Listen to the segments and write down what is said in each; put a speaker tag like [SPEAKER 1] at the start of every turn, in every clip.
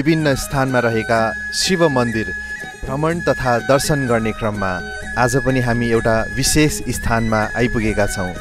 [SPEAKER 1] विभिन्न स्थानमा रहेका शिव मन्दिर भ्रमण तथा दर्शन गर्ने क्रममा आज पनि हामी एउटा विशेष स्थानमा आइपुगेका छौँ।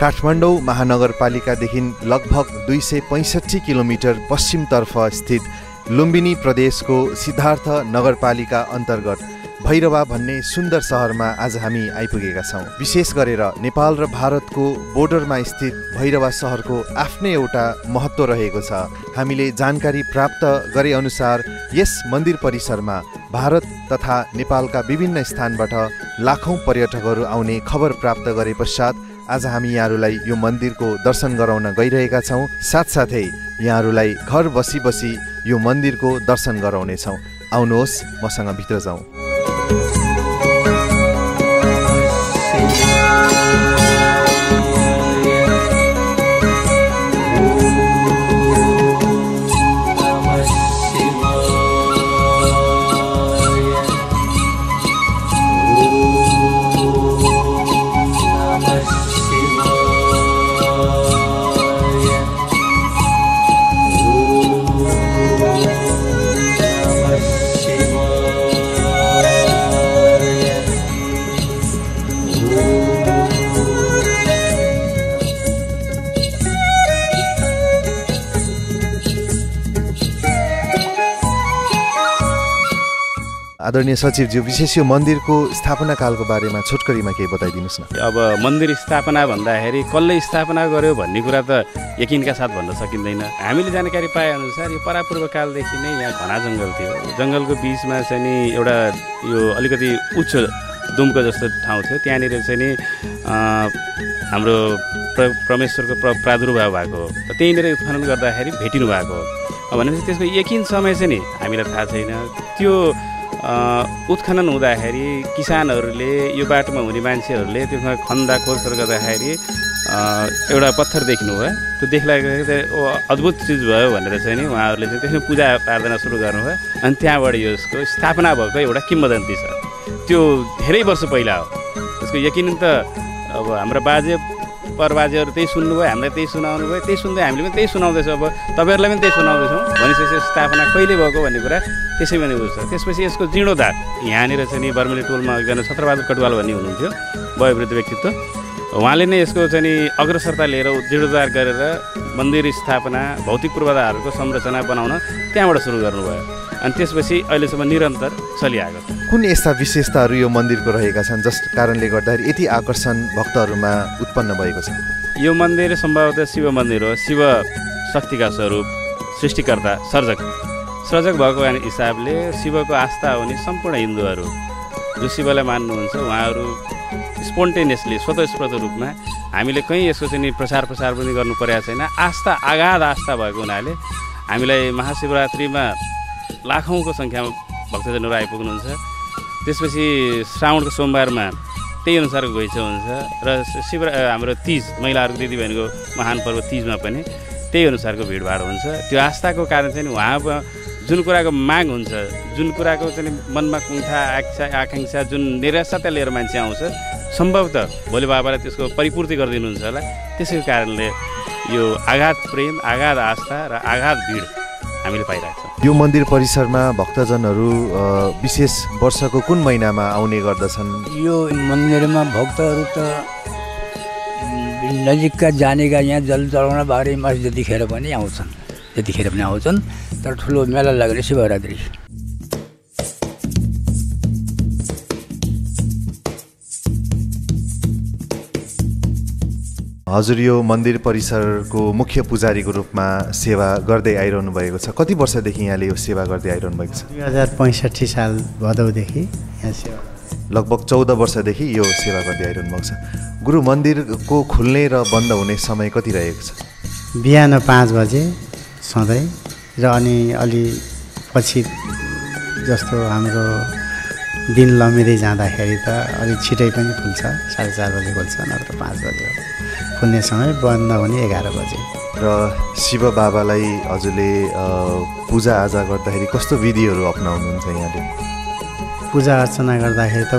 [SPEAKER 1] काठमाडौँ महानगरपालिकादेखि लगभग 265 किलोमिटर पश्चिमतर्फ स्थित लुम्बिनी प्रदेशको सिद्धार्थ नगरपालिका अन्तर्गत भैरवा भन्ने सुन्दर सहरमा आज हामी आइपुगेका छौँ। विशेष गरेर नेपाल र भारतको बोर्डरमा स्थित भैरवा सहरको आफ्नै एउटा महत्त्व रहेको छ। हामीले जानकारी प्राप्त गरे अनुसार यस मन्दिर परिसरमा भारत तथा नेपालका विभिन्न स्थानबाट लाखौँ पर्यटकहरू आउने खबर प्राप्त गरे पश्चात आज हामी यहाँहरूलाई यो मन्दिरको दर्शन गराउन गइरहेका छौँ। साथसाथै यहाँहरूलाई घर बसी बसी यो मन्दिरको दर्शन गराउनेछौँ। आउनुहोस् मसँग भित्र जाउँ। आदरणीय सचिवज्यू, विशेष यो मन्दिरको स्थापना कालको बारेमा छोटकरीमा केही बताइदिनुहोस् न।
[SPEAKER 2] अब मन्दिर स्थापना भन्दाखेरि कसले स्थापना गर्यो भन्ने कुरा त यकिनका साथ भन्न सकिँदैन। हामीले जानकारी पाएअनुसार यो परापूर्व कालदेखि नै यहाँ घना जङ्गल थियो। जङ्गलको बिचमा चाहिँ नि एउटा यो अलिकति उच्च दुम्को जस्तो ठाउँ थियो। त्यहाँनिर चाहिँ नि हाम्रो परमेश्वरको प्रादुर्भाव भएको हो। त्यहीँनिर उत्खनन गर्दाखेरि भेटिनु भएको हो। भनेपछि त्यसको यकिन समय चाहिँ नि हामीलाई थाहा छैन। त्यो उत्खनन हुँदाखेरि किसानहरूले यो बाटोमा हुने मान्छेहरूले त्यसमा खन्दा खोजखोज गर्दाखेरि एउटा पत्थर देख्नुभयो। त्यो देख्दाखेरि अद्भुत चिज भयो भनेर चाहिँ नि उहाँहरूले चाहिँ त्यसमा पूजा आराधना सुरु गर्नुभयो। अनि त्यहाँबाट यसको स्थापना भएको एउटा किम्वदन्ती छ। त्यो धेरै वर्ष पहिला हो। त्यसको यकिन त अब हाम्रो बाजे परबाजेहरू त्यही सुन्नुभयो, हामीलाई त्यही सुनाउनु भयो, त्यही सुन्दै हामीले पनि त्यही सुनाउँदैछौँ। अब तपाईँहरूलाई पनि त्यही सुनाउँदैछौँ। भनेपछि स्थापना कहिले भएको भन्ने कुरा त्यसै पनि बुझ्छ। त्यसपछि यसको जीर्णोद्धार यहाँनिर चाहिँ नि बर्मेली टोलमा एकजना छत्रबहादुर कटुवाल भन्ने हुनुहुन्थ्यो, वयोवृद्ध व्यक्तित्व। उहाँले नै यसको चाहिँ नि अग्रसरता लिएर जीर्णोद्धार गरेर मन्दिर स्थापना भौतिक पूर्वाधारहरूको संरचना बनाउन त्यहाँबाट सुरु गर्नुभयो। अनि त्यसपछि अहिलेसम्म निरन्तर चलिआएको छ।
[SPEAKER 1] कुन यस्ता विशेषताहरू यो मन्दिरको रहेका छन् जस कारणले गर्दाखेरि यति आकर्षण भक्तहरूमा उत्पन्न भएको छ?
[SPEAKER 2] यो मन्दिर सम्भवतः शिव मन्दिर हो। शिव शक्तिका स्वरूप, सृष्टिकर्ता, सर्जक भएको हिसाबले शिवको आस्था हुने सम्पूर्ण हिन्दूहरू जो शिवलाई मान्नुहुन्छ उहाँहरू स्पोन्टेनियसली स्वतस्फूर्त रूपमा हामीले कहीँ यसको चाहिँ प्रचार पनि गर्नु परेको छैन। आस्था अगाध आस्था भएको हुनाले हामीलाई महाशिवरात्रिमा लाखौँको सङ्ख्यामा भक्तजनहरू आइपुग्नुहुन्छ। त्यसपछि श्रावणको सोमबारमा त्यही अनुसारको घुइँचो हुन्छ र हाम्रो तीज महिलाहरूको दिदीबहिनीको महान पर्व तीजमा पनि त्यही अनुसारको भिडभाड हुन्छ। त्यो आस्थाको कारण चाहिँ उहाँको जुन कुराको माग हुन्छ, जुन कुराको चाहिँ मनमा कुण्ठा आकाङ्क्षा जुन निराशा लिएर मान्छे आउँछ, सम्भवतः भोले बाबाले त्यसको परिपूर्ति गरिदिनुहुन्छ होला। त्यसैको कारणले यो आगाध प्रेम, आगाध आस्था र आगाध भिड हामीले पाइरहेको छौँ।
[SPEAKER 1] यो मन्दिर परिसरमा भक्तजनहरू विशेष वर्षको कुन महिनामा आउने गर्दछन्?
[SPEAKER 3] यो मन्दिरमा भक्तहरू त नजिकका जानेका यहाँ जल चढाउन बारे मास त्यतिखेर पनि आउँछन्। तर ठुलो मेला लाग्ने शिवरात्रि।
[SPEAKER 1] हजुर यो मन्दिर परिसरको मुख्य पुजारीको रूपमा सेवा गर्दै आइरहनु भएको छ। कति वर्षदेखि यहाँले यो सेवा गर्दै आइरहनु भएको छ?
[SPEAKER 4] 2065 साल भदौदेखि यहाँ सेवा।
[SPEAKER 1] लगभग 14 वर्षदेखि यो सेवा गर्दै आइरहनु भएको छ। गुरु मन्दिरको खुल्ने र बन्द हुने समय कति रहेको छ?
[SPEAKER 4] बिहान 5 बजे सधैँ र अनि अलि पछि जस्तो हाम्रो दिन लम्बिँदै जाँदाखेरि त अलिक छिटै पनि खुल्छ। 4:30 बजे खुल्छ, नत्र 5 बजे हो खुल्ने समय। बन्द हुने 11 बजे।
[SPEAKER 1] र शिव बाबालाई हजुरले पूजाआजा गर्दाखेरि कस्तो विधिहरू अपनाउनुहुन्छ यहाँले?
[SPEAKER 4] पूजा अर्चना गर्दाखेरि त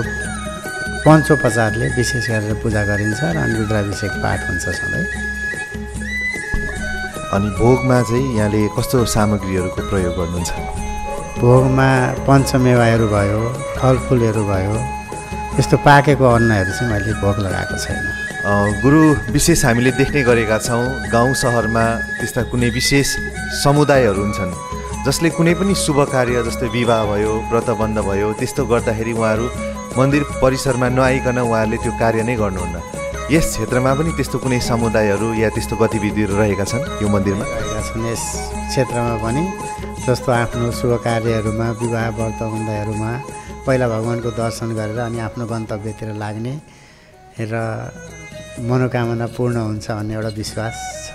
[SPEAKER 4] पञ्चोपचारले विशेष गरेर पूजा गरिन्छ र अनि रुद्राभिषेक पाठ हुन्छ सधैँ।
[SPEAKER 1] अनि भोगमा चाहिँ यहाँले कस्तो सामग्रीहरूको प्रयोग गर्नुहुन्छ?
[SPEAKER 4] भोगमा पञ्चमेवाहरू भयो, फलफुलहरू भयो, यस्तो पाकेको अन्नहरू चाहिँ मैले भोग लगाएको छैन।
[SPEAKER 1] गुरु, विशेष हामीले देख्ने गरेका छौँ गाउँ सहरमा त्यस्ता कुनै विशेष समुदायहरू हुन्छन् जसले कुनै पनि शुभ कार्य जस्तै विवाह भयो, व्रतबन्ध भयो, त्यस्तो गर्दाखेरि उहाँहरू मन्दिर परिसरमा नआइकन उहाँहरूले त्यो कार्य नै गर्नुहुन्न। यस क्षेत्रमा पनि त्यस्तो कुनै समुदायहरू या त्यस्तो गतिविधिहरू रहेका छन् यो मन्दिरमा?
[SPEAKER 4] रहेका छन् यस क्षेत्रमा पनि। जस्तो आफ्नो शुभ कार्यहरूमा, विवाह व्रतबन्धहरूमा पहिला भगवान्को दर्शन गरेर अनि आफ्नो गन्तव्यतिर लाग्ने र मनोकामना पूर्ण हुन्छ भन्ने एउटा विश्वास छ।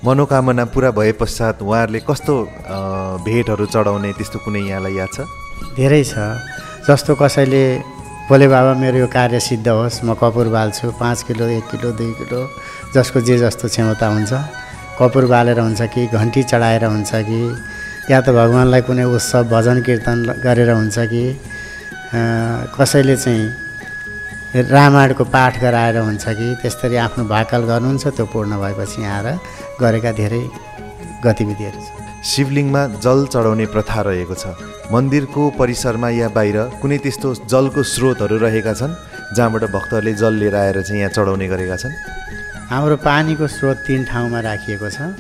[SPEAKER 1] मनोकामना पुरा भए पश्चात उहाँहरूले कस्तो भेटहरू चढाउने त्यस्तो कुनै यहाँलाई याद छ?
[SPEAKER 4] धेरै छ। जस्तो कसैले बोले बाबा मेरो यो कार्य सिद्ध होस्, म कपुर बाल्छु, 5 किलो 1 किलो 2 किलो जसको जे जस्तो क्षमता हुन्छ कपुर बालेर हुन्छ कि घन्टी चढाएर हुन्छ कि या त भगवान्लाई कुनै उत्सव भजन कीर्तन गरेर हुन्छ कि कसैले चाहिँ रामायणको पाठ गराएर हुन्छ कि त्यसरी आफ्नो भाकल गर्नुहुन्छ। त्यो पूर्ण भएपछि यहाँ गरेका धेरै गतिविधिहरू छ।
[SPEAKER 1] शिवलिङमा जल चढाउने प्रथा रहेको छ। मन्दिरको परिसरमा या बाहिर कुनै त्यस्तो जलको स्रोतहरू रहेका छन् जहाँबाट भक्तहरूले जल लिएर आएर चाहिँ यहाँ चढाउने गरेका छन्?
[SPEAKER 4] हाम्रो पानीको स्रोत 3 ठाउँमा राखिएको छ।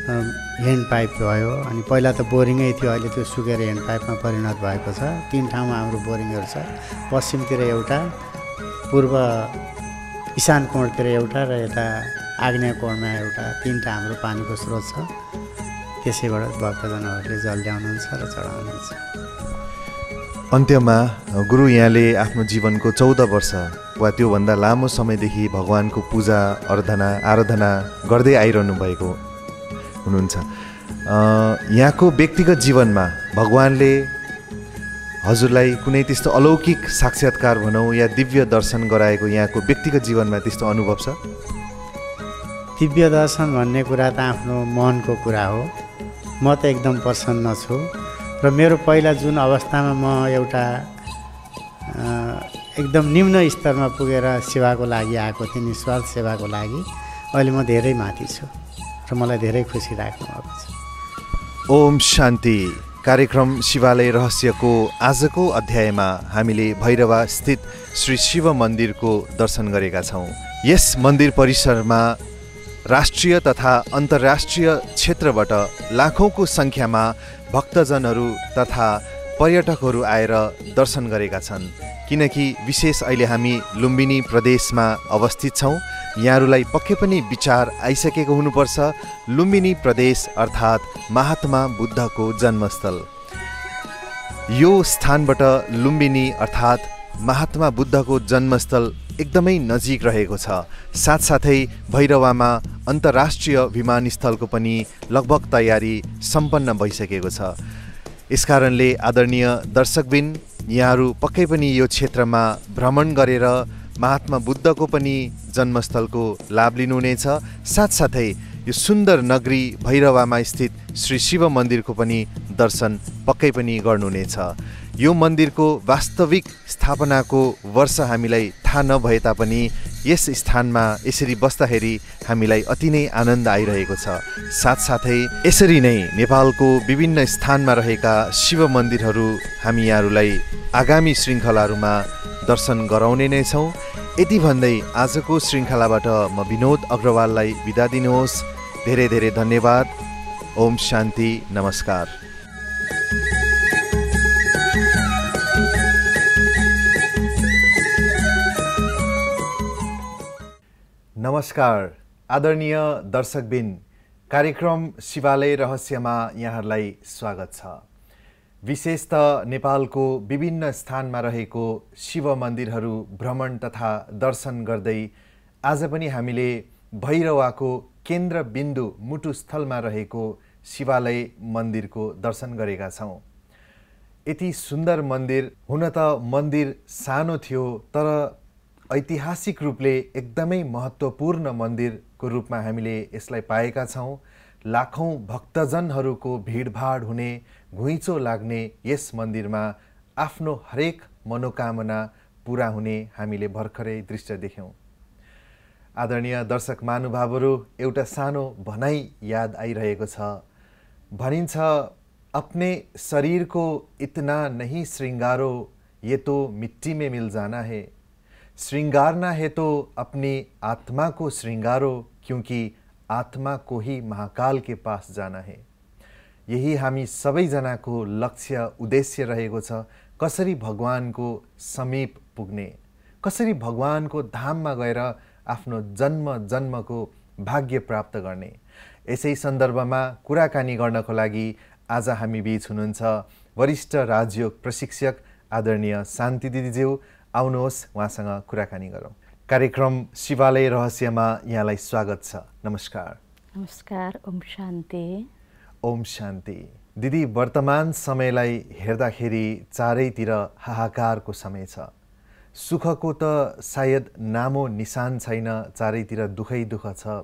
[SPEAKER 4] ह्यान्ड पाइप भयो, अनि पहिला त बोरिङै थियो, अहिले त्यो सुकेर ह्यान्ड पाइपमा परिणत भएको छ। 3 ठाउँमा हाम्रो बोरिङहरू छ। पश्चिमतिर एउटा, पूर्व इशान कोणतिर एउटा र यता आग्नेय कोणमा एउटा, 3टा हाम्रो पानीको स्रोत छ। त्यसैबाट भक्तजनहरूले जल ल्याउनुहुन्छ र चढाउनुहुन्छ।
[SPEAKER 1] अन्त्यमा गुरु, यहाँले आफ्नो जीवनको 14 वर्ष वा त्योभन्दा लामो समयदेखि भगवान्को पूजा आराधना गर्दै आइरहनु भएको हुनुहुन्छ। यहाँको व्यक्तिगत जीवनमा भगवान्ले हजुरलाई कुनै त्यस्तो अलौकिक साक्षात्कार भनौँ या दिव्य दर्शन गराएको यहाँको व्यक्तिगत जीवनमा त्यस्तो अनुभव छ?
[SPEAKER 4] दिव्य दर्शन भन्ने कुरा त आफ्नो मनको कुरा हो। म त एकदम प्रसन्न छु र मेरो पहिला जुन अवस्थामा म एउटा एकदम निम्न स्तरमा पुगेर सेवाको लागि आएको थिएँ, निस्वार्थ सेवाको लागि, अहिले म धेरै माथि छु र मलाई धेरै खुसी राख्नु भएको छ।
[SPEAKER 1] ओम शान्ति। कार्यक्रम शिवालय रहस्यको आजको अध्यायमा हामीले भैरवा स्थित श्री शिव मन्दिरको दर्शन गरेका छौँ। यस मन्दिर परिसरमा राष्ट्रिय तथा अन्तर्राष्ट्रिय क्षेत्रबाट लाखौँको सङ्ख्यामा भक्तजनहरू तथा पर्यटकहरू आएर दर्शन गरेका छन्। किनकि विशेष अहिले हामी लुम्बिनी प्रदेशमा अवस्थित छौँ। यहाँहरूलाई पक्कै पनि विचार आइसकेको हुनुपर्छ, लुम्बिनी प्रदेश अर्थात् महात्मा बुद्धको जन्मस्थल। यो स्थानबाट लुम्बिनी अर्थात् महात्मा बुद्धको जन्मस्थल एकदमै नजिक रहेको छ। साथसाथै भैरवामा अन्तर्राष्ट्रिय विमानस्थलको पनि लगभग तयारी सम्पन्न भइसकेको छ। यसकारणले आदरणीय दर्शकबिन, यहाँहरू पक्कै पनि यो क्षेत्रमा भ्रमण गरेर महात्मा बुद्धको पनि जन्मस्थलको लाभ लिनुहुनेछ। साथसाथै यो सुन्दर नगरी भैरवामा स्थित श्री शिव मन्दिरको पनि दर्शन पक्कै पनि गर्नुहुनेछ। यो मन्दिरको वास्तविक स्थापनाको वर्ष हामीलाई थाहा नभए तापनि यस स्थानमा यसरी बस्दाखेरि हामीलाई अति नै आनन्द आइरहेको छ। साथसाथै यसरी नै नेपालको विभिन्न स्थानमा रहेका शिव मन्दिरहरू हामी यहाँहरूलाई आगामी श्रृङ्खलाहरूमा दर्शन गराउने नै छौँ। यति भन्दै आजको श्रृङ्खलाबाट म विनोद अग्रवाललाई बिदा दिनुहोस्। धेरै धेरै धन्यवाद। ओम शान्ति। नमस्कार। नमस्कार आदरणीय दर्शकबिन, कार्यक्रम शिवालय रहस्यमा यहाँहरूलाई स्वागत छ। विशेषतः नेपालको विभिन्न स्थानमा रहेको शिव मन्दिरहरू भ्रमण तथा दर्शन गर्दै आज पनि हामीले भैरवाको केन्द्रबिन्दु मुटुस्थलमा रहेको शिवालय मन्दिरको दर्शन गरेका छौँ। यति सुन्दर मन्दिर, हुन त मन्दिर सानो थियो तर ऐतिहासिक रूपले एकदमै महत्त्वपूर्ण मन्दिरको रूपमा हामीले यसलाई पाएका छौँ। लाखौँ भक्तजनहरूको भिडभाड हुने, घुइँचो लाग्ने यस मन्दिरमा आफ्नो हरेक मनोकामना पुरा हुने हामीले भर्खरै दृश्य देख्यौँ। आदरणीय दर्शक महानुभावहरू, एउटा सानो भनाइ याद आइरहेको छ। भनिन्छ, अपने शरीर को इतना नहीं श्रृंगारो, ये तो मिट्टी में मिल जाना है। श्रृंगारना है तो अपनी आत्मा को श्रृंगारो, क्योंकि आत्मा को ही महाकाल के पास जाना है। यही हामी सबैजनाको लक्ष्य उद्देश्य रहेको छ। कसरी भगवानको समीप पुग्ने, कसरी भगवानको धाममा गएर आफ्नो जन्म जन्मको भाग्य प्राप्त गर्ने। यसै सन्दर्भमा कुराकानी गर्नको लागि आज हामी बीच हुनुहुन्छ वरिष्ठ राजयोग प्रशिक्षक आदरणीय शान्ति दिदीज्यू। आउनुहोस् उहाँसँग कुराकानी गरौँ। कार्यक्रम शिवालय रहस्यमा यहाँलाई स्वागत छ। नमस्कार।
[SPEAKER 5] नमस्कार। ओम शान्ति।
[SPEAKER 1] ओम शान्ति। दिदी, वर्तमान समयलाई हेर्दाखेरि चारैतिर हाहाकारको समय छ। सुखको त सायद नामो निशान छैन, चारैतिर दुखै दुःख छ।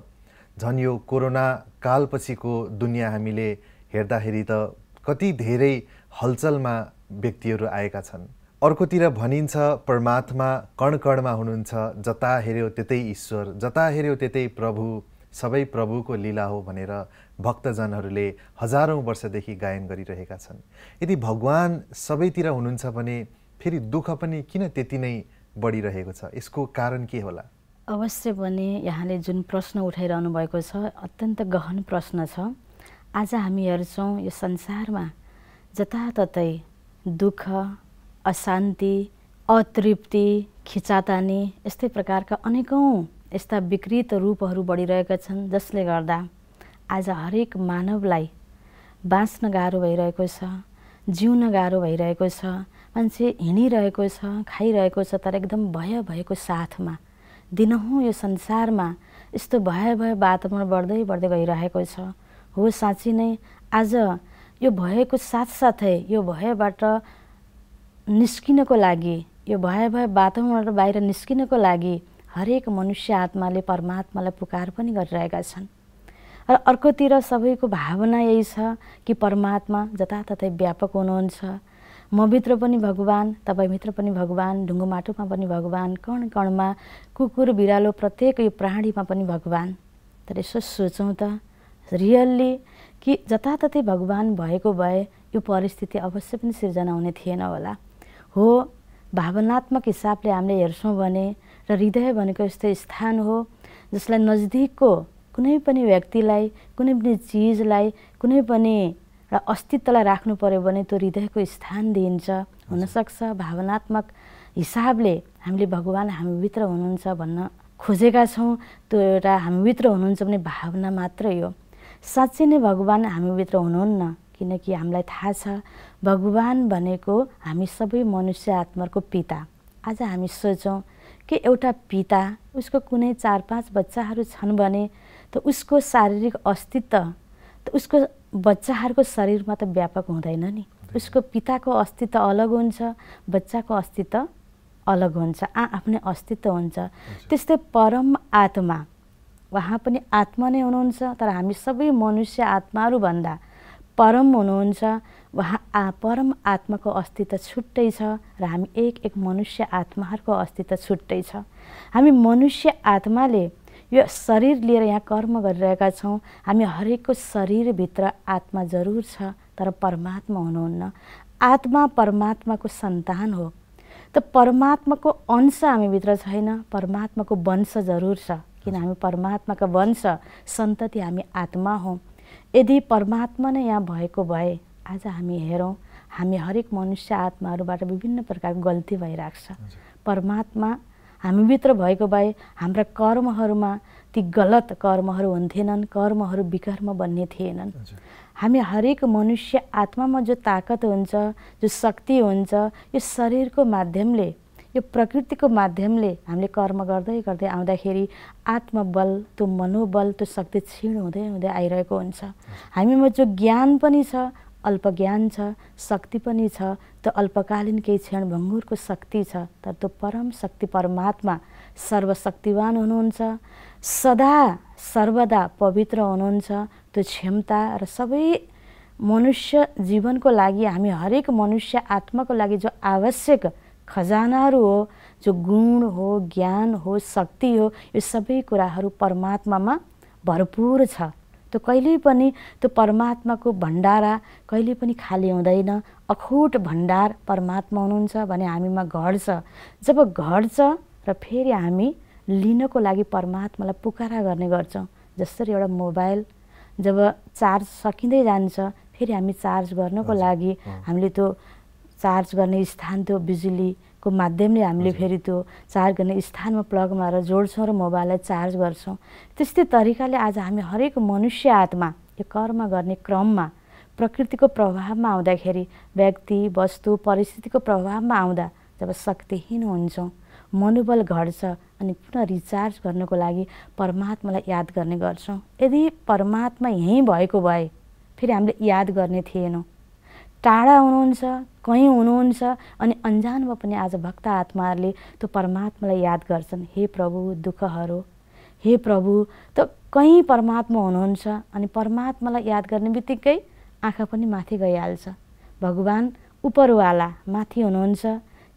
[SPEAKER 1] झन् यो कोरोना कालपछिको दुनियाँ हामीले हेर्दाखेरि त कति धेरै हलचलमा व्यक्तिहरू आएका छन्। अर्कोतिर भनिन्छ परमात्मा कणकणमा हुनुहुन्छ, जता हेऱ्यो त्यतै ईश्वर, जता हेऱ्यो त्यतै प्रभु, सबै प्रभुको लीला हो भनेर भक्तजनहरूले हजारौँ वर्षदेखि गायन गरिरहेका छन्। यदि भगवान सबैतिर हुनुहुन्छ भने फेरि दुःख पनि किन त्यति नै बढिरहेको छ? यसको कारण के होला?
[SPEAKER 5] अवश्य पनि यहाँले जुन प्रश्न उठाइरहनु भएको छ अत्यन्त गहन प्रश्न छ। आज हामी हेर्छौँ यो संसारमा जताततै दुःख, अशान्ति, अतृप्ति, खिचातानी यस्तै प्रकारका अनेकौँ यस्ता विकृत रूपहरू बढिरहेका छन्, जसले गर्दा आज हरेक मानवलाई बाँच्न गाह्रो भइरहेको छ, जिउन गाह्रो भइरहेको छ। मान्छे हिँडिरहेको छ, खाइरहेको छ, तर एकदम भय भएको साथमा दिनहुँ यो संसारमा यस्तो भय वातावरण बढ्दै बढ्दै गइरहेको छ। हो, साँच्ची नै आज यो भयको साथसाथै यो भयबाट निस्किनको लागि, यो भय वातावरणबाट बाहिर निस्किनको लागि हरेक मनुष्य आत्माले परमात्मालाई पुकार पनि गरिरहेका छन्। र अर्कोतिर सबैको भावना यही छ कि परमात्मा जताततै व्यापक हुनुहुन्छ। म भित्र पनि भगवान, तपाईभित्र पनि भगवान, ढुङ्गो माटोमा पनि भगवान, कण कणमा, कुकुर बिरालो प्रत्येक यो प्राणीमा पनि भगवान। तर यसो सोचौँ त रियल्ली कि जताततै भगवान भएको भए यो परिस्थिति अवश्य पनि सिर्जना हुने थिएन होला। हो, भावनात्मक हिसाबले हामीले हेर्छौँ भने र हृदय भनेको यस्तो स्थान हो जसलाई नजिकको कुनै पनि व्यक्तिलाई, कुनै पनि चिजलाई, कुनै पनि अस्तित्वलाई राख्नु पर्यो भने त्यो हृदयको स्थान दिइन्छ। हुनसक्छ भावनात्मक हिसाबले हामीले भगवान हामीभित्र हुनुहुन्छ भन्न खोजेका छौँ, त्यो एउटा हामीभित्र हुनुहुन्छ भने भावना मात्रै हो। साँच्चै नै भगवान हामीभित्र हुनुहुन्न, किनकि हामीलाई थाहा छ भगवान भनेको हामी सबै मनुष्य आत्माको पिता। आज हामी सोचौँ कि एउटा पिता, उसको कुनै 4-5 बच्चाहरू छन् भने त उसको शारीरिक अस्तित्व त उसको बच्चाहरूको शरीरमा त व्यापक हुँदैन नि। उसको पिताको अस्तित्व अलग हुन्छ, बच्चाको अस्तित्व अलग हुन्छ, आफ्नै अस्तित्व हुन्छ। त्यस्तै परम आत्मा, उहाँ पनि आत्मा नै हुनुहुन्छ, तर हामी सबै मनुष्य आत्माहरू भन्दा परम हुनुहुन्छ। उहाँ परम आत्माको अस्तित्व छुट्टै छ र हामी एक मनुष्य आत्माहरूको अस्तित्व छुट्टै छ। हामी मनुष्य आत्माले यो शरीर लिएर यहाँ कर्म गरिरहेका छौँ। हामी हरेकको शरीरभित्र आत्मा जरुर छ, तर परमात्मा हुनुहुन्न। आत्मा परमात्माको सन्तान हो, त परमात्माको अंश हामीभित्र छैन, परमात्माको वंश जरुर छ, किन हामी परमात्माका वंश सन्तति, हामी आत्मा हौँ। यदि परमात्मा नै यहाँ भएको भए आज हामी हेरौँ, हामी हरेक मनुष्य आत्माहरूबाट विभिन्न प्रकारको गल्ती भइरहेको छ। परमात्मा हामीभित्र भएको भए हाम्रा कर्महरूमा ती गलत कर्महरू हुन्थेनन्, कर्महरू विकर्म बन्ने थिएनन्। हामी हरेक मनुष्य आत्मामा जो ताकत हुन्छ, जो शक्ति हुन्छ, यो शरीरको माध्यमले, यो प्रकृतिको माध्यमले हामीले कर्म गर्दै गर्दै आउँदाखेरि आत्मबल, त्यो मनोबल, त्यो शक्ति क्षीण हुँदै हुँदै आइरहेको हुन्छ। हामीमा जो ज्ञान पनि छ, अल्प ज्ञान छ, शक्ति पनि छ, त्यो अल्पकालीन केही क्षण भङ्गुरको शक्ति छ, तर त्यो परम शक्ति परमात्मा सर्वशक्तिवान हुनुहुन्छ, सदा सर्वदा पवित्र हुनुहुन्छ। त्यो क्षमता र सबै मनुष्य जीवनको लागि, हामी हरेक मनुष्य आत्माको लागि जो आवश्यक खजानाहरू हो, जो गुण हो, ज्ञान हो, शक्ति हो, यो सबै कुराहरू परमात्मामा भरपूर छ। त्यो कहिल्यै पनि त्यो परमात्माको भण्डारा कहिल्यै पनि खाली हुँदैन। अखुट भण्डार परमात्मा हुनुहुन्छ भने हामीमा घट्छ। जब घट्छ र फेरि हामी लिनको लागि परमात्मालाई पुकारा गर्ने गर्छौँ। जसरी एउटा मोबाइल जब चार्ज सकिँदै जान्छ फेरि हामी चार्ज गर्नको लागि हामीले त्यो चार्ज गर्ने स्थान त्यो बिजुलीको माध्यमले हामीले फेरि त्यो चार्ज गर्ने स्थानमा प्लग मारेर जोड्छौँ र मोबाइललाई चार्ज गर्छौँ। त्यस्तै तरिकाले आज हामी हरेक मनुष्य आत्मा यो कर्म गर्ने क्रममा प्रकृतिको प्रभावमा आउँदाखेरि, व्यक्ति वस्तु परिस्थितिको प्रभावमा आउँदा जब शक्तिहीन हुन्छौँ, मनोबल घट्छ अनि पुनः रिचार्ज गर्नको लागि परमात्मालाई याद गर्ने गर्छौँ। यदि परमात्मा यहीँ भएको भए फेरि हामीले याद गर्ने थिएनौँ। टाढा हुनुहुन्छ, कहीँ हुनुहुन्छ अनि अन्जानमा पनि आज भक्त आत्माहरूले त्यो परमात्मालाई याद गर्छन्। हे प्रभु दुःखहरू, हे प्रभु, त कहीँ परमात्मा हुनुहुन्छ अनि परमात्मालाई याद गर्ने बित्तिकै आँखा पनि माथि गइहाल्छ। भगवान् उपरवाला माथि हुनुहुन्छ,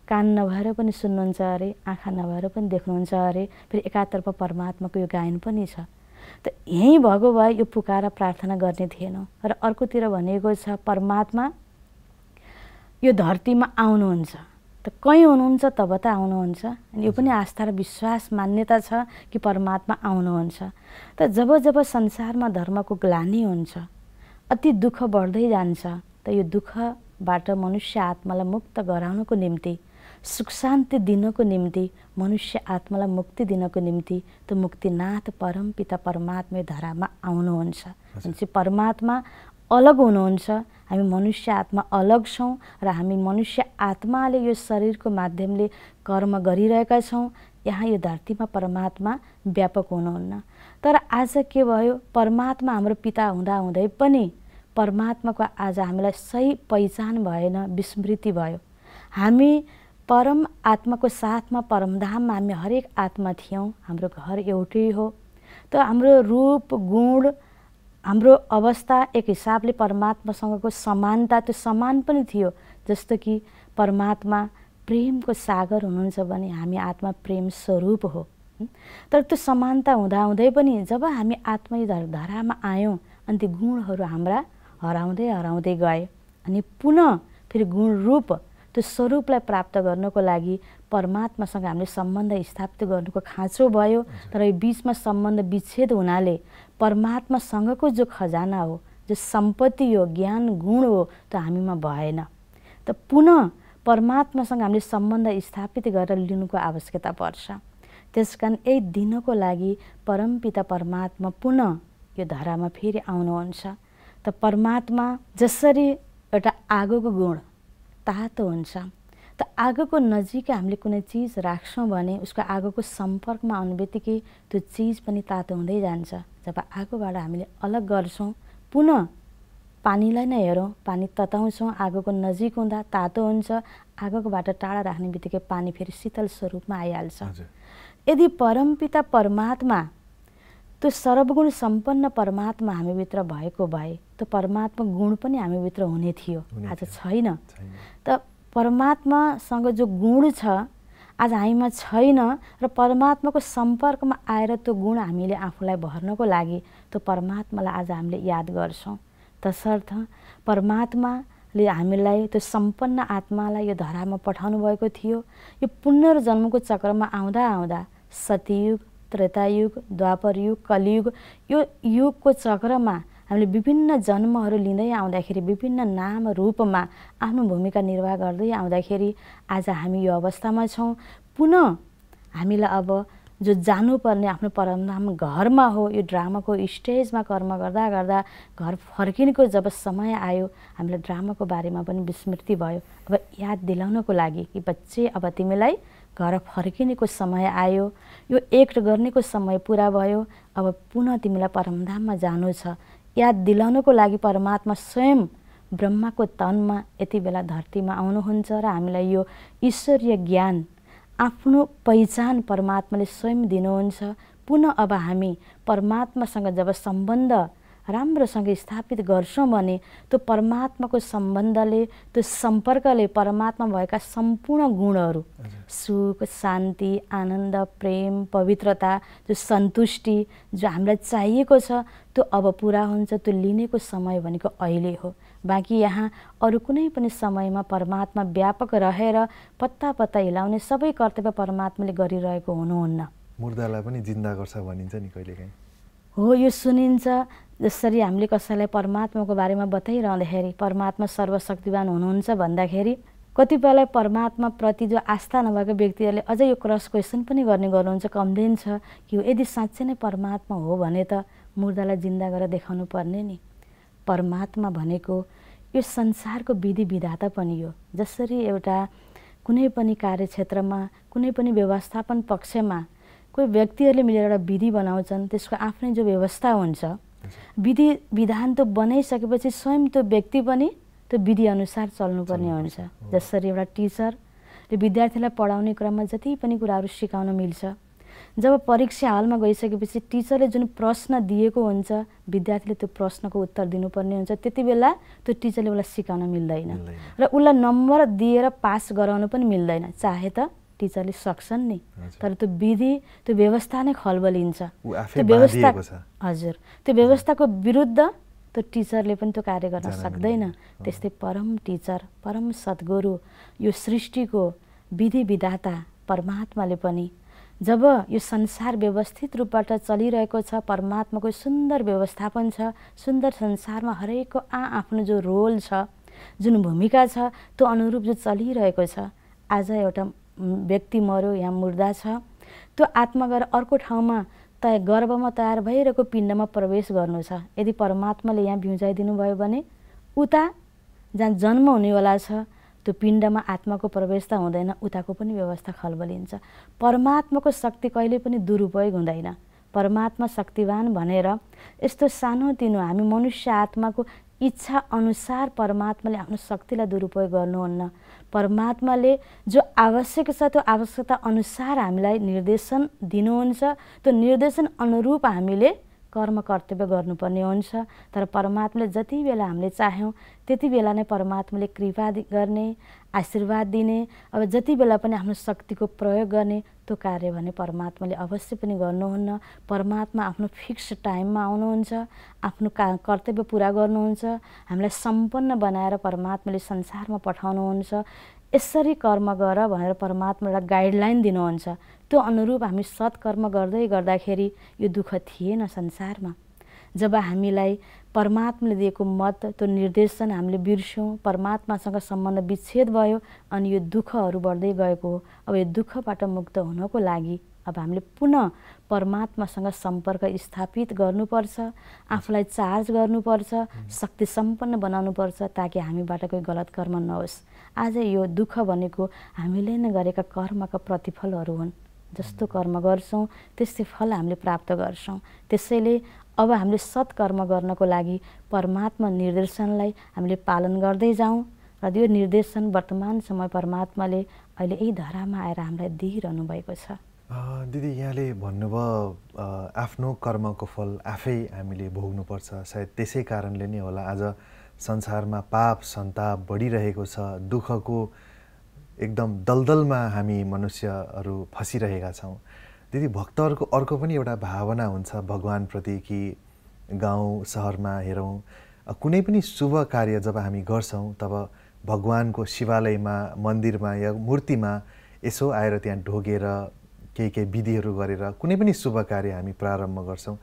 [SPEAKER 5] कान नभएर पनि सुन्नुहुन्छ अरे, आँखा नभएर पनि देख्नुहुन्छ अरे। फेरि एकातर्फ परमात्माको यो गायन पनि छ। त यहीँ भएको भए यो पुकारा प्रार्थना गर्ने थिएनौँ। र अर्कोतिर भनेको छ परमात्मा यो धरतीमा आउनुहुन्छ। त कहीँ हुनुहुन्छ तब त आउनुहुन्छ। अनि यो पनि आस्था र विश्वास मान्यता छ कि परमात्मा आउनुहुन्छ। त जब जब संसारमा धर्मको ग्लानि हुन्छ, अति दुःख बढ्दै जान्छ, त यो दुःखबाट मनुष्य आत्मालाई मुक्त गराउनको निम्ति, सुख शान्ति दिनको निम्ति, मनुष्य आत्मालाई मुक्ति दिनको निम्ति त्यो मुक्तिनाथ परमपिता परमात्मा धरामा आउनुहुन्छ। भनेपछि परमात्मा अलग हुनुहुन्छ, हामी मनुष्य आत्मा अलग छौँ र हामी मनुष्य आत्माले यो शरीरको माध्यमले कर्म गरिरहेका छौँ। यहाँ यो धरतीमा परमात्मा व्यापक हुनुहुन्न। तर आज के भयो, परमात्मा हाम्रो पिता हुँदाहुँदै पनि परमात्माको आज हामीलाई सही पहिचान भएन, विस्मृति भयो। हामी परम आत्माको साथमा परमधाममा हामी हरेक आत्मा थियौँ। हाम्रो घर एउटै हो। त हाम्रो रूप गुण हाम्रो अवस्था एक हिसाबले परमात्मासँगको समानता त्यो समान पनि थियो। जस्तो कि परमात्मा प्रेमको सागर हुनुहुन्छ भने हामी आत्मा प्रेम स्वरूप हो। तर त्यो समानता हुँदाहुँदै पनि जब हामी आत्मा धरामा आयौँ अनि ती गुणहरू हाम्रा हराउँदै हराउँदै गए अनि पुनः फेरि गुण रूप त्यो स्वरूपलाई प्राप्त गर्नको लागि परमात्मासँग हामीले सम्बन्ध स्थापित गर्नुको खाँचो भयो। तर यो बिचमा सम्बन्ध विच्छेद हुनाले परमात्मासँगको जो खजाना हो, जो सम्पत्ति हो, ज्ञान गुण हो, त्यो हामीमा भएन। त पुनः परमात्मासँग हामीले सम्बन्ध स्थापित गरेर लिनुको आवश्यकता पर्छ। त्यसकारण यही दिनको लागि परमपिता परमात्मा पुनः यो धरामा फेरि आउनुहुन्छ। त परमात्मा जसरी एउटा आगोको गुण तातो हुन्छ, त आगोको नजिक हामीले कुनै चिज राख्छौँ भने उसको आगोको सम्पर्कमा आउने बित्तिकै त्यो चिज पनि तातो हुँदै जान्छ। जब आगोबाट हामीले अलग गर्छौँ, पुनः पानीलाई नै हेरौँ, पानी तताउँछौँ, आगोको नजिक हुँदा तातो हुन्छ, आगोकोबाट टाढा राख्ने बित्तिकै पानी फेरि शीतल स्वरूपमा आइहाल्छ। यदि परमपिता परमात्मा त्यो सर्वगुण सम्पन्न परमात्मा हामीभित्र भएको भए त्यो परमात्मा गुण पनि हामीभित्र हुने थियो। आज छैन। त परमात्मासँग जो गुण छ आज हामीमा छैन र परमात्माको सम्पर्कमा आएर त्यो गुण हामीले आफूलाई भर्नको लागि त्यो परमात्मालाई आज हामीले याद गर्छौँ। तसर्थ परमात्माले हामीलाई त्यो सम्पन्न आत्मालाई यो धरामा पठाउनु भएको थियो। यो पुनर्जन्मको चक्रमा आउँदा आउँदा सतयुग, त्रेतायुग, द्वापर युग, कलियुग, यो युगको चक्रमा हामीले विभिन्न जन्महरू लिँदै आउँदाखेरि विभिन्न नाम रूपमा आफ्नो भूमिका निर्वाह गर्दै आउँदाखेरि आज हामी यो अवस्थामा छौँ। पुनः हामीलाई अब जो जानुपर्ने आफ्नो परमधाम घरमा हो, यो ड्रामाको स्टेजमा कर्म गर्दा गर्दा घर फर्किनुको जब समय आयो हामीलाई ड्रामाको बारेमा पनि विस्मृति भयो। अब याद दिलाउनको लागि कि बच्चे अब तिमीलाई घर फर्किनेको समय आयो, यो एक्ट गर्नेको समय पुरा भयो, अब पुनः तिमीलाई परमधाममा जानु छ। याद दिलाउनको लागि परमात्मा स्वयं ब्रह्माको तनमा यति बेला धरतीमा आउनुहुन्छ र हामीलाई यो ईश्वरीय ज्ञान आफ्नो पहिचान परमात्माले स्वयं दिनुहुन्छ। पुनः अब हामी परमात्मासँग जब सम्बन्ध राम्रोसँग स्थापित गर्छौँ भने त्यो परमात्माको सम्बन्धले, त्यो सम्पर्कले परमात्मा भएका सम्पूर्ण गुणहरू, सुख, शान्ति, आनन्द, प्रेम, पवित्रता, जो सन्तुष्टि, जो हामीलाई चाहिएको छ त्यो अब पुरा हुन्छ। त्यो लिनेको समय भनेको अहिले हो। बाँकी यहाँ अरू कुनै पनि समयमा परमात्मा व्यापक रहेर पत्ता पत्ता हिलाउने सबै कर्तव्य परमात्माले गरिरहेको हुनुहुन्न।
[SPEAKER 1] मुर्दालाई पनि जिन्दा गर्छ भनिन्छ नि कहिलेकाहीँ।
[SPEAKER 5] हो, यो सुनिन्छ। जसरी हामीले कसैलाई परमात्माको बारेमा बताइरहँदाखेरि परमात्मा सर्वशक्तिवान हुनुहुन्छ भन्दाखेरि कतिपयलाई परमात्माप्रति जो आस्था नभएको व्यक्तिहरूले अझै यो क्रस क्वेसन पनि गर्नुहुन्छ, कम्प्लेन छ कि यदि साँच्चै नै परमात्मा हो भने त मुर्दालाई जिन्दा गरेर देखाउनु पर्ने नि। परमात्मा भनेको यो संसारको विधि विधाता पनि हो। जसरी एउटा कुनै पनि कार्यक्षेत्रमा, कुनै पनि व्यवस्थापन पक्षमा कोही व्यक्तिहरूले मिलेर एउटा विधि बनाउँछन्, त्यसको आफ्नै जो व्यवस्था हुन्छ, विधि विधान त बनाइसकेपछि स्वयं त्यो व्यक्ति पनि त्यो विधि अनुसार चल्नुपर्ने हुन्छ। जसरी एउटा टिचरले विद्यार्थीलाई पढाउने क्रममा जति पनि कुराहरू सिकाउन मिल्छ, जब परीक्षा हलमा गइसकेपछि टिचरले जुन प्रश्न दिएको हुन्छ विद्यार्थीले त्यो प्रश्नको उत्तर दिनुपर्ने हुन्छ। त्यति बेला त्यो टिचरले उसलाई सिकाउन मिल्दैन र उसलाई नम्बर दिएर पास गराउन पनि मिल्दैन। चाहे त टिचरले सक्छन् नि, तर त्यो विधि, त्यो व्यवस्था नै खलबलिन्छ। त्यो व्यवस्था, हजुर, त्यो व्यवस्थाको विरुद्ध त्यो टिचरले पनि त्यो कार्य गर्न सक्दैन। त्यस्तै परम टिचर, परम सद्गुरु, यो सृष्टिको विधि विधाता परमात्माले पनि जब यो संसार व्यवस्थित रूपबाट चलिरहेको छ, परमात्माको सुन्दर व्यवस्थापन छ, सुन्दर संसारमा हरेकको आफ्नो जो रोल छ, जुन भूमिका छ, त्यो अनुरूप जो चलिरहेको छ। आज एउटा व्यक्ति मर्यो, यहाँ मुर्दा छ, त्यो आत्मा गएर अर्को ठाउँमा गर्भमा तयार भइरहेको पिण्डमा प्रवेश गर्नु छ। यदि परमात्माले यहाँ भ्युजाइदिनु भयो भने उता जहाँ जन्म हुनेवाला छ त्यो पिण्डमा आत्माको प्रवेश त हुँदैन, उताको पनि व्यवस्था खलबलिन्छ। परमात्माको शक्ति कहिले पनि दुरुपयोग हुँदैन। परमात्मा शक्तिवान भनेर यस्तो सानोतिनो हामी मनुष्य आत्माको इच्छा अनुसार परमात्माले आफ्नो शक्तिलाई दुरुपयोग गर्नुहुन्न। परमात्माले जो आवश्यक छ त्यो आवश्यकता अनुसार हामीलाई निर्देशन दिनुहुन्छ। त्यो निर्देशन अनुरूप हामीले कर्म कर्तव्य गर्नुपर्ने हुन्छ। तर परमात्माले जति बेला हामीले चाह्यौँ त्यति बेला नै परमात्माले कृपा गर्ने, आशीर्वाद दिने, अब जति बेला पनि आफ्नो शक्तिको प्रयोग गर्ने त्यो कार्य भने परमात्माले अवश्य पनि गर्नुहुन्न। परमात्मा आफ्नो फिक्स टाइममा आउनुहुन्छ, आफ्नो कर्तव्य पुरा गर्नुहुन्छ, हामीलाई सम्पन्न बनाएर परमात्माले संसारमा पठाउनुहुन्छ। यसरी कर्म गर भनेर परमात्मा एउटा गाइडलाइन दिनुहुन्छ। त्यो अनुरूप हामी सत्कर्म गर्दै गर्दाखेरि यो दुःख थिएन संसारमा। जब हामीलाई परमात्माले दिएको मत, त्यो निर्देशन हामीले बिर्स्यौँ, परमात्मासँग सम्बन्ध विच्छेद भयो अनि यो दुःखहरू बढ्दै गएको हो। अब यो दुःखबाट मुक्त हुनको लागि अब हामीले पुनः परमात्मासँग सम्पर्क स्थापित गर्नुपर्छ, आफूलाई चार्ज गर्नुपर्छ, शक्ति सम्पन्न बनाउनुपर्छ ताकि हामीबाट कोही गलत कर्म नहोस्। आज यो दुःख भनेको हामीले नै गरेका कर्मका प्रतिफलहरू हुन्। जस्तो कर्म गर्छौँ त्यस्तै फल हामीले प्राप्त गर्छौँ। त्यसैले अब हामीले सत्कर्म गर्नको लागि परमात्मा निर्देशनलाई हामीले पालन गर्दै जाउँ र यो निर्देशन वर्तमान समय परमात्माले अहिले यही धरामा आएर हामीलाई दिइरहनु भएको छ।
[SPEAKER 1] दिदी, यहाँले भन्नुभयो आफ्नो कर्मको फल आफै हामीले भोग्नुपर्छ। सायद त्यसै कारणले नै होला आज संसारमा पाप सन्ताप बढिरहेको छ, दुःखको एकदम दलदलमा हामी मनुष्यहरू फसिरहेका छौँ। दिदी, भक्तहरूको अर्को पनि एउटा भावना हुन्छ भगवानप्रति कि गाउँ सहरमा हेरौँ कुनै पनि शुभ कार्य जब हामी गर्छौँ तब भगवानको शिवालयमा, मन्दिरमा या मूर्तिमा यसो आएर त्यहाँ ढोगेर केही विधिहरू गरेर कुनै पनि शुभ कार्य हामी प्रारम्भ गर्छौँ।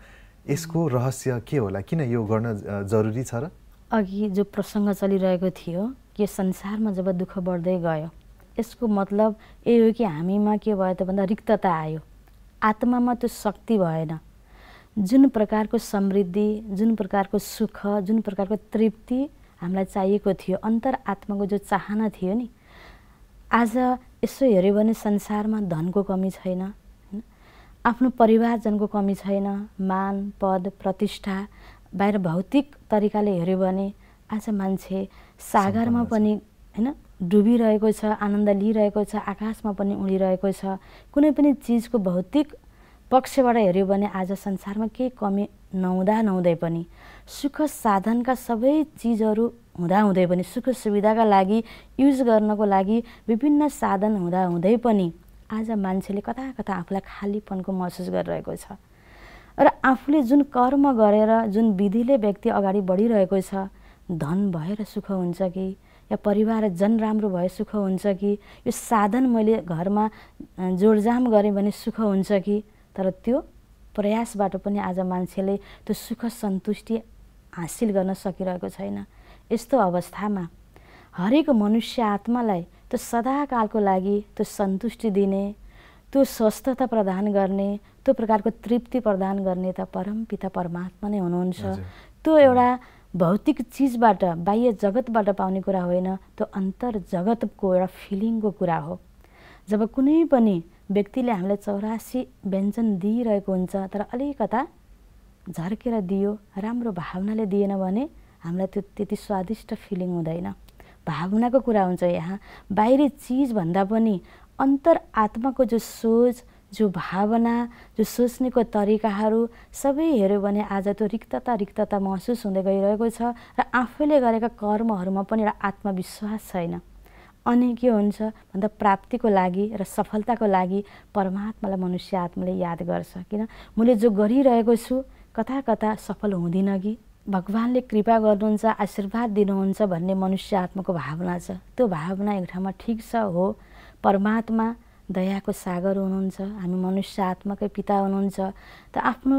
[SPEAKER 1] यसको रहस्य के होला? किन यो गर्न जरुरी छ र?
[SPEAKER 5] अघि जो प्रसङ्ग चलिरहेको थियो कि संसारमा जब दुःख बढ्दै गयो यसको मतलब यही हो कि हामीमा के भयो त भन्दा रिक्तता आयो, आत्मामा त्यो शक्ति भएन। जुन प्रकारको समृद्धि, जुन प्रकारको सुख, जुन प्रकारको तृप्ति हामीलाई चाहिएको थियो, अन्तर आत्माको जो चाहना थियो नि, आज यसो हेऱ्यो भने संसारमा धनको कमी छैन, आफ्नो परिवारजनको कमी छैन, मान पद प्रतिष्ठा बाहिर भौतिक तरिकाले हेऱ्यो भने आज मान्छे सागरमा पनि हैन डुबिरहेको छ, आनन्द लिइरहेको छ, आकाशमा पनि उडिरहेको छ। कुनै पनि चिजको भौतिक पक्षबाट हेऱ्यो भने आज संसारमा केही कमी नहुँदै पनि सुख साधनका सबै चिजहरू हुँदै पनि सुख सुविधाका लागि युज गर्नको लागि विभिन्न साधन हुँदै पनि आज मान्छेले कता कता आफूलाई खालीपनको महसुस गरिरहेको छ र आफूले जुन कर्म गरेर जुन विधिले व्यक्ति अगाडि बढिरहेको छ धन भएर सुख हुन्छ कि या परिवार जन राम्रो भए सुख हुन्छ कि यो साधन मैले घरमा जोडजाम गरेँ भने सुख हुन्छ कि तर त्यो प्रयासबाट पनि आज मान्छेले त्यो सुख सन्तुष्टि हासिल गर्न सकिरहेको छैन। यस्तो अवस्थामा हरेक मनुष्य आत्मालाई त्यो सदाकालको लागि त्यो सन्तुष्टि दिने त्यो स्वस्थता प्रदान गर्ने त्यो प्रकारको तृप्ति प्रदान गर्ने त परमपिता परमात्मा नै हुनुहुन्छ। त्यो एउटा भौतिक चिजबाट बाह्य जगतबाट पाउने कुरा होइन, त्यो अन्तर जगतको एउटा फिलिङको कुरा हो। जब कुनै पनि व्यक्तिले हामीलाई 84 व्यञ्जन दिइरहेको हुन्छ तर अलिकता झर्केर दियो, राम्रो भावनाले दिएन भने हामीलाई त्यो त्यति स्वादिष्ट फिलिङ हुँदैन। भावनाको कुरा हुन्छ यहाँ। बाहिरी चिजभन्दा पनि अन्तर आत्माको जो सोच, जो भावना, जो सोच्नेको तरिकाहरू सबै हेऱ्यो भने आज त्यो रिक्तता महसुस हुँदै गइरहेको छ र आफैले गरेका कर्महरूमा पनि एउटा आत्मविश्वास छैन। अनि के हुन्छ भन्दा प्राप्तिको लागि र सफलताको लागि परमात्मालाई मनुष्य आत्माले याद गर्छ। किन मैले जो गरिरहेको छु कता कता सफल हुँदिन कि भगवानले कृपा गर्नुहुन्छ, आशीर्वाद दिनुहुन्छ भन्ने मनुष्य आत्माको भावना छ। त्यो भावना एक ठाउँमा ठिक छ हो। परमात्मा दयाको सागर हुनुहुन्छ, हामी मनुष्य आत्माकै पिता हुनुहुन्छ। त आफ्नो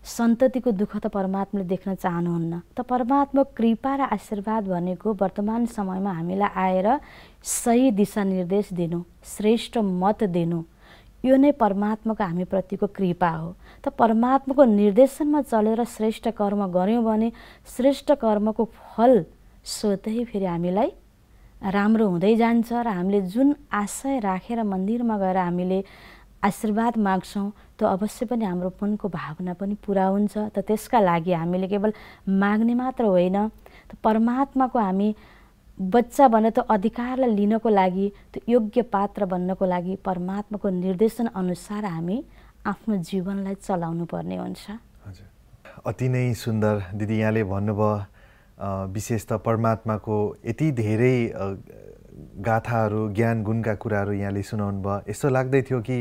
[SPEAKER 5] सन्ततिको दुःख त परमात्माले देख्न चाहनुहुन्न। त परमात्मा कृपा र आशीर्वाद भनेको वर्तमान समयमा हामीलाई आएर सही दिशा निर्देश दिनु, श्रेष्ठ मत दिनु, यो नै परमात्माको हामी प्रतिको कृपा हो। त परमात्माको निर्देशनमा चलेर श्रेष्ठ कर्म गऱ्यौँ भने श्रेष्ठ कर्मको फल स्वतै फेरि हामीलाई राम्रो हुँदै जान्छ र हामीले जुन आशय राखेर मन्दिरमा गएर हामीले आशीर्वाद माग्छौँ त्यो अवश्य पनि हाम्रो मनको भावना पनि पुरा हुन्छ। त त्यसका लागि हामीले केवल माग्ने मात्र होइन, त परमात्माको हामी बच्चा बन्न त्यो अधिकारलाई लिनको लागि, त्यो योग्य पात्र बन्नको लागि परमात्माको निर्देशन अनुसार हामी आफ्नो जीवनलाई चलाउनु पर्ने हुन्छ।
[SPEAKER 1] हजुर, अति नै सुन्दर दिदी यहाँले भन्नुभयो। विशेष त परमात्माको यति धेरै गाथाहरू, ज्ञान गुणका कुराहरू यहाँले सुनाउनु भयो। यस्तो लाग्दै थियो कि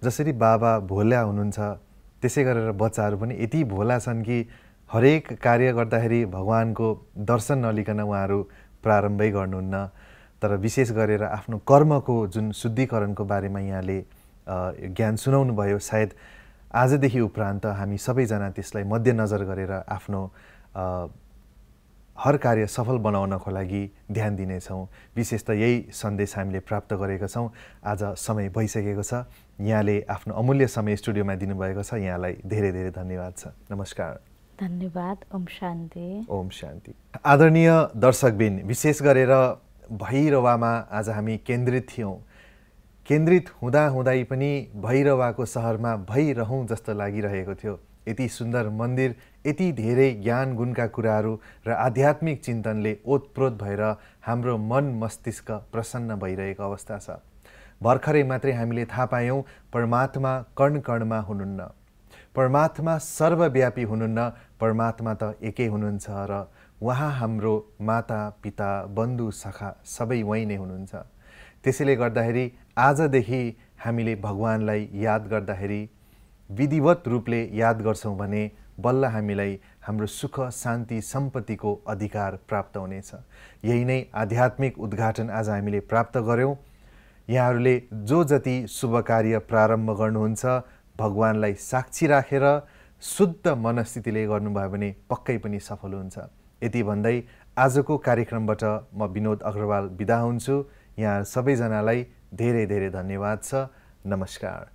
[SPEAKER 1] जसरी बाबा भोला हुनुहुन्छ त्यसै गरेर बच्चाहरू पनि यति भोला छन् कि हरेक कार्य गर्दाखेरि भगवानको दर्शन नलिकन उहाँहरू प्रारम्भै गर्नुहुन्न। तर विशेष गरेर आफ्नो कर्मको जुन शुद्धिकरणको बारेमा यहाँले ज्ञान सुनाउनु भयो। सायद आजदेखि उपरान्त हामी सबैजना त्यसलाई मध्यनजर गरेर आफ्नो हर कार्य सफल बनाउनको लागि ध्यान दिनेछौँ। विशेष त यही सन्देश हामीले प्राप्त गरेका छौँ। आज समय भइसकेको छ। यहाँले आफ्नो अमूल्य समय स्टुडियोमा दिनुभएको छ। यहाँलाई धेरै धेरै धन्यवाद छ। नमस्कार।
[SPEAKER 5] धन्यवाद। ओम शान्ति।
[SPEAKER 1] ओम शान्ति। आदरणीय दर्शकबिन, विशेष गरेर भैरवामा आज हामी केन्द्रित थियौँ। केन्द्रित हुँदै पनि भैरवाको सहरमा भइरहौँ जस्तो लागिरहेको थियो। यति सुन्दर मन्दिर, यति धेरै ज्ञान गुणका कुराहरू र आध्यात्मिक चिन्तनले ओतप्रोत भएर हाम्रो मन मस्तिष्क प्रसन्न भइरहेको अवस्था छ। भर्खरै मात्रै हामीले थाहा पायौँ परमात्मा कण कणमा हुनुहुन्न, परमात्मा सर्वव्यापी हुनुहुन्न, परमात्मा त एकै हुनुहुन्छ र उहाँ हाम्रो माता पिता बन्धु सखा सबै वहीँ नै हुनुहुन्छ। त्यसैले गर्दाखेरि आजदेखि हामीले भगवानलाई याद गर्दाखेरि विधिवत रूपले याद गर्छौँ भने बल्ल हामीलाई हाम्रो सुख शान्ति सम्पत्तिको अधिकार प्राप्त हुनेछ। यही नै आध्यात्मिक उद्घाटन आज हामीले प्राप्त गऱ्यौँ। यहाँहरूले जो जति शुभ कार्य प्रारम्भ गर्नुहुन्छ भगवानलाई साक्षी राखेर शुद्ध मनस्थितिले गर्नुभयो भने पक्कै पनि सफल हुन्छ। यति भन्दै आजको कार्यक्रमबाट म विनोद अग्रवाल बिदा हुन्छु। यहाँ सबैजनालाई धेरै धेरै धन्यवाद छ। नमस्कार।